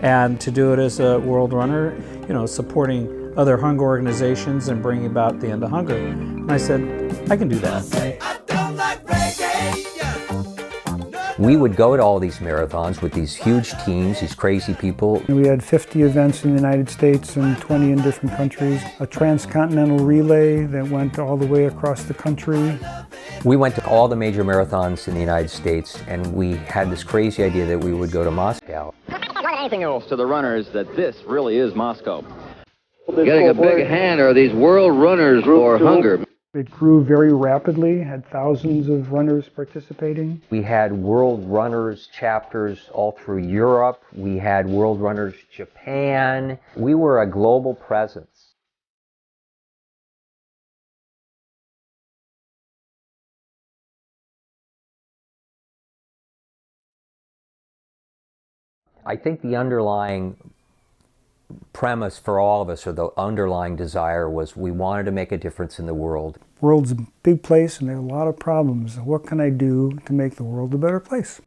and to do it as a world runner, supporting other hunger organizations and bringing about the end of hunger. And I said, I can do that. We would go to all these marathons with these huge teams, these crazy people. We had 50 events in the United States and 20 in different countries. A transcontinental relay that went all the way across the country. We went to all the major marathons in the United States, and we had this crazy idea that we would go to Moscow. Anything else to the runners that this really is Moscow. Getting a big hand are these world runners for hunger. It grew very rapidly, had thousands of runners participating. We had World Runners chapters all through Europe. We had World Runners Japan. We were a global presence. I think the underlying premise for all of us, or the underlying desire, was we wanted to make a difference in the world. The world's a big place and there are a lot of problems. What can I do to make the world a better place?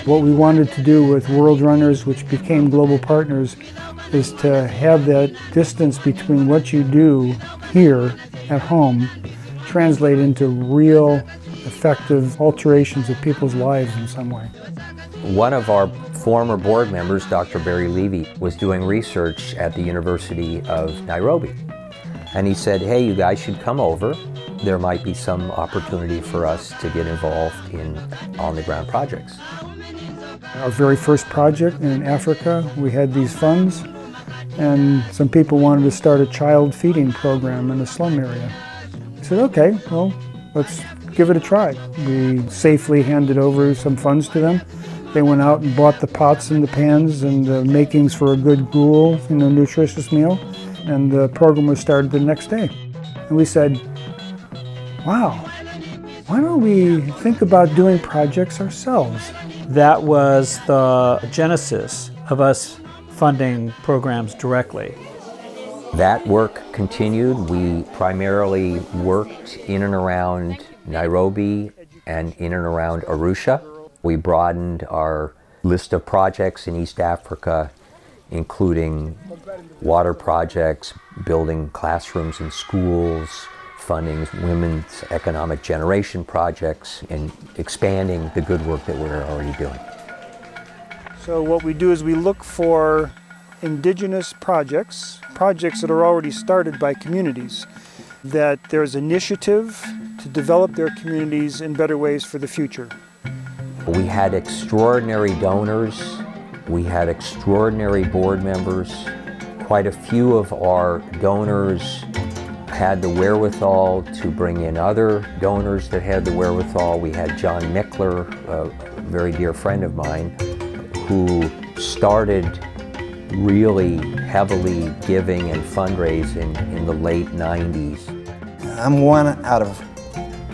What we wanted to do with World Runners, which became Global Partners, is to have that distance between what you do here at home translate into real, effective alterations of people's lives in some way. One of our former board members, Dr. Barry Levy, was doing research at the University of Nairobi. And he said, hey, you guys should come over. There might be some opportunity for us to get involved in on-the-ground projects. Our very first project in Africa, we had these funds, and some people wanted to start a child feeding program in a slum area. I said, okay, well, let's give it a try. We safely handed over some funds to them. They went out and bought the pots and the pans and the makings for a good gruel, nutritious meal, and the program was started the next day. And we said, wow, why don't we think about doing projects ourselves? That was the genesis of us funding programs directly. That work continued. We primarily worked in and around Nairobi and in and around Arusha. We broadened our list of projects in East Africa, including water projects, building classrooms in schools, funding women's economic generation projects, and expanding the good work that we're already doing. So what we do is we look for indigenous projects that are already started by communities, that there's initiative to develop their communities in better ways for the future. We had extraordinary donors. We had extraordinary board members. Quite a few of our donors had the wherewithal to bring in other donors that had the wherewithal. We had John Mickler, a very dear friend of mine, who started really heavily giving and fundraising in the late 90s. I'm one out of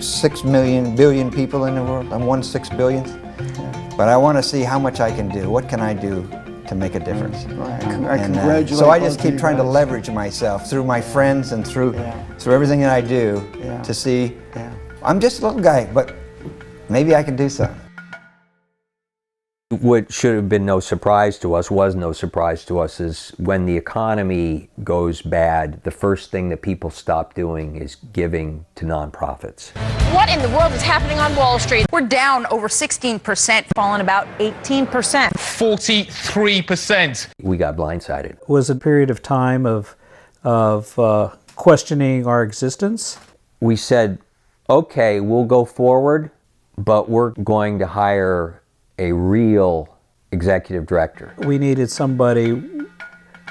6 billion people in the world. I'm 1/6 billionth. But I want to see how much I can do. What can I do to make a difference? I congratulate so I just both of keep you trying to guys. leverage myself through my friends and through everything that I do to see. I'm just a little guy, but maybe I can do something. What should have been no surprise to us, was no surprise to us, is when the economy goes bad, the first thing that people stop doing is giving to nonprofits. What in the world is happening on Wall Street? We're down over 16%, fallen about 18%. 43%. We got blindsided. It was a period of time of questioning our existence. We said, okay, we'll go forward, but we're going to hire a real executive director. We needed somebody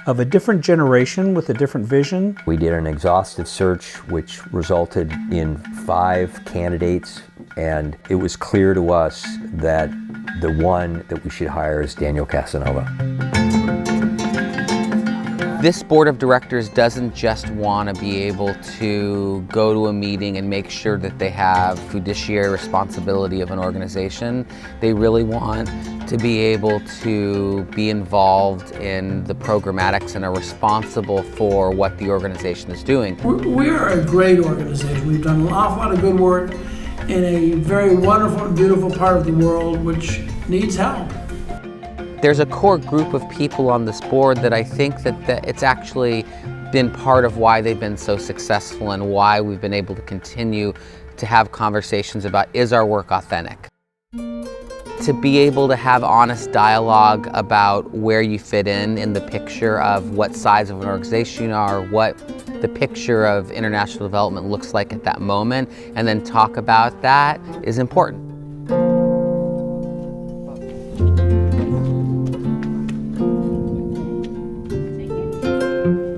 of a different generation with a different vision. We did an exhaustive search which resulted in 5 candidates, and it was clear to us that the one that we should hire is Daniel Casanova. This board of directors doesn't just want to be able to go to a meeting and make sure that they have fiduciary responsibility of an organization. They really want to be able to be involved in the programmatics and are responsible for what the organization is doing. We are a great organization. We've done an awful lot of good work in a very wonderful and beautiful part of the world which needs help. There's a core group of people on this board that I think that it's actually been part of why they've been so successful and why we've been able to continue to have conversations about, is our work authentic? To be able to have honest dialogue about where you fit in the picture of what size of an organization you are, what the picture of international development looks like at that moment, and then talk about that is important.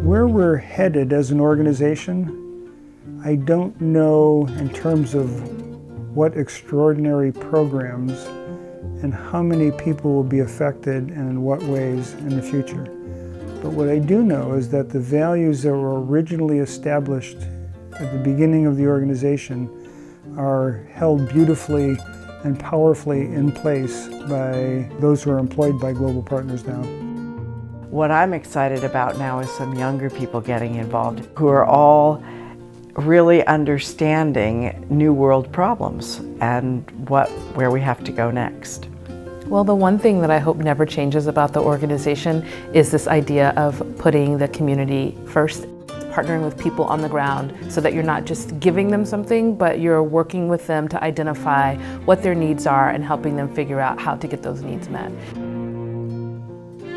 Where we're headed as an organization, I don't know in terms of what extraordinary programs and how many people will be affected and in what ways in the future. But what I do know is that the values that were originally established at the beginning of the organization are held beautifully and powerfully in place by those who are employed by Global Partners now. What I'm excited about now is some younger people getting involved who are all really understanding new world problems and where we have to go next. Well, the one thing that I hope never changes about the organization is this idea of putting the community first, partnering with people on the ground so that you're not just giving them something, but you're working with them to identify what their needs are and helping them figure out how to get those needs met.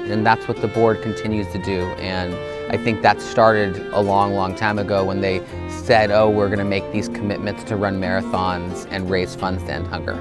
And that's what the board continues to do. And I think that started a long, long time ago when they said, oh, we're going to make these commitments to run marathons and raise funds to end hunger.